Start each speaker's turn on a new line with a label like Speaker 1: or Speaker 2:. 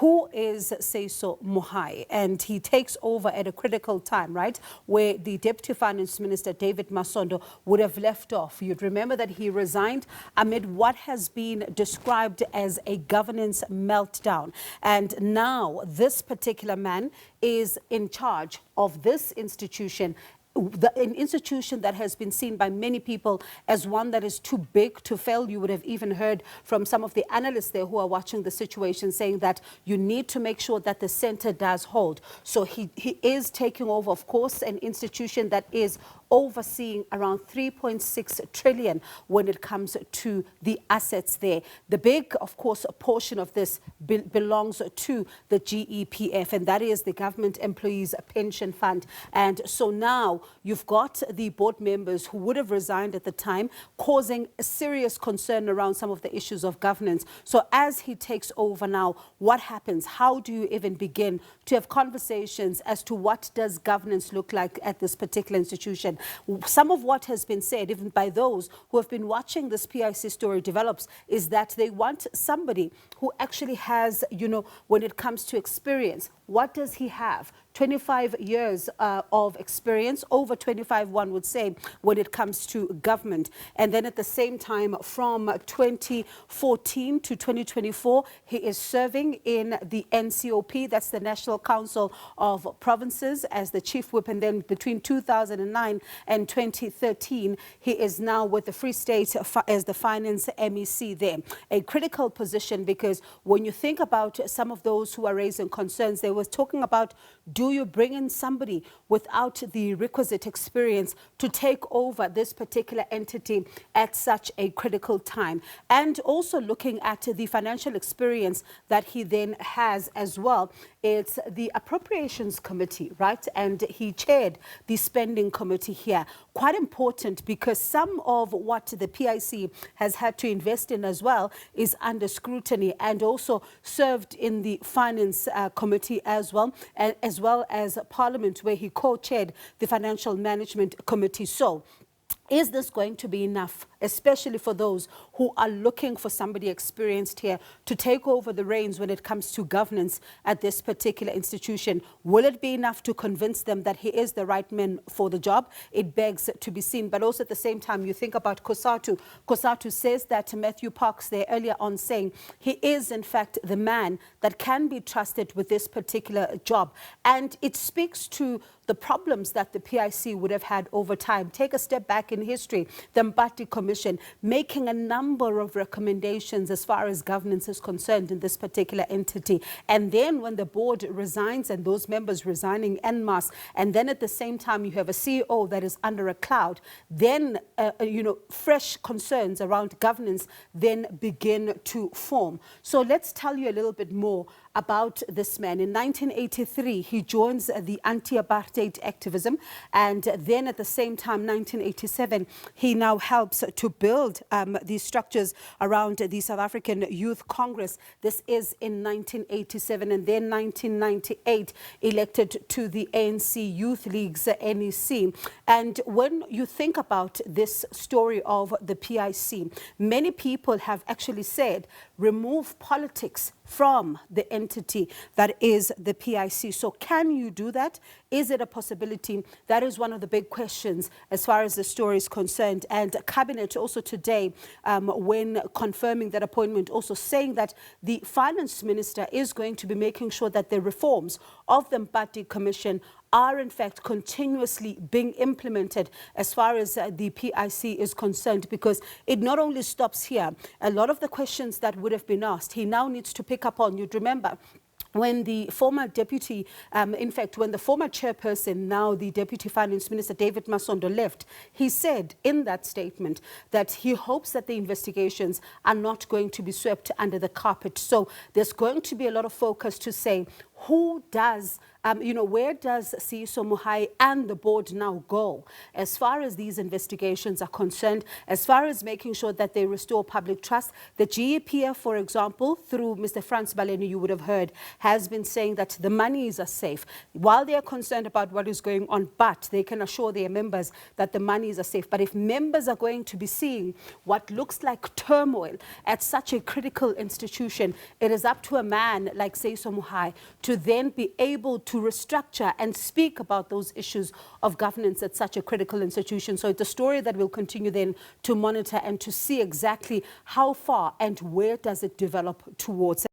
Speaker 1: who is Seiso Mohai, and he takes over at a critical time, right, where the Deputy Finance Minister, David Masondo, would have left off. You'd remember that he resigned amid what has been described as a governance meltdown. And now this particular man is in charge of this institution, an institution that has been seen by many people as one that is too big to fail. You would have even heard from some of the analysts there who are watching the situation saying that you need to make sure that the center does hold. So he is taking over, of course, an institution that is overseeing around 3.6 trillion when it comes to the assets there. The big, of course, portion of this belongs to the GEPF, and that is the Government Employees Pension Fund. And so now you've got the board members who would have resigned at the time, causing a serious concern around some of the issues of governance. So as he takes over now, what happens? How do you even begin to have conversations as to what does governance look like at this particular institution? Some of what has been said, even by those who have been watching this PIC story develops, is that they want somebody who actually has, you know, when it comes to experience, what does he have? 25 years of experience, over 25, one would say, when it comes to government. And then at the same time, from 2014 to 2024, he is serving in the NCOP, that's the National Council of Provinces, as the chief whip. And then between 2009 and 2013, he is now with the Free State as the finance MEC there. A critical position, because when you think about some of those who are raising concerns, they were talking about, do you bring in somebody without the requisite experience to take over this particular entity at such a critical time? And also looking at the financial experience that he then has as well. It's the Appropriations Committee, right? And he chaired the Spending Committee here. Quite important, because some of what the PIC has had to invest in as well is under scrutiny, and also served in the Finance Committee as well as Parliament, where he co-chaired the Financial Management Committee. So is this going to be enough, especially for those who are looking for somebody experienced here to take over the reins when it comes to governance at this particular institution? Will it be enough to convince them that he is the right man for the job? It begs to be seen. But also at the same time, you think about Kosatu. Kosatu says that Matthew Parks there earlier on, saying he is in fact the man that can be trusted with this particular job. And it speaks to the problems that the PIC would have had over time. Take a step back in history, the Mbati Commission making a number of recommendations as far as governance is concerned in this particular entity. And then when the board resigns, and those members resigning en masse, and then at the same time you have a CEO that is under a cloud, then fresh concerns around governance then begin to form. So let's tell you a little bit more about this man. In 1983, he joins the anti-apartheid activism, and then at the same time, 1987, he now helps to build these structures around the South African Youth Congress. This is in 1987, and then 1998, elected to the ANC Youth League's NEC. And when you think about this story of the PIC, many people have actually said, remove politics from the entity that is the PIC. So can you do that? Is it a possibility? That is one of the big questions as far as the story is concerned. And Cabinet also today, when confirming that appointment, also saying that the Finance Minister is going to be making sure that the reforms of the Mbati Commission are in fact continuously being implemented as far as the PIC is concerned, because it not only stops here. A lot of the questions that would have been asked, he now needs to pick up on. You'd remember when the former deputy, when the former chairperson, now the Deputy Finance Minister, David Masondo, left, he said in that statement that he hopes that the investigations are not going to be swept under the carpet. So there's going to be a lot of focus to say, who does, where does Seiso Mohai and the board now go as far as these investigations are concerned, as far as making sure that they restore public trust? The GEPF, for example, through Mr. Franz Baleni, you would have heard, has been saying that the monies are safe. While they are concerned about what is going on, but they can assure their members that the monies are safe. But if members are going to be seeing what looks like turmoil at such a critical institution, it is up to a man like Seiso Mohai to then be able to restructure and speak about those issues of governance at such a critical institution. So it's a story that we'll continue then to monitor and to see exactly how far and where does it develop towards.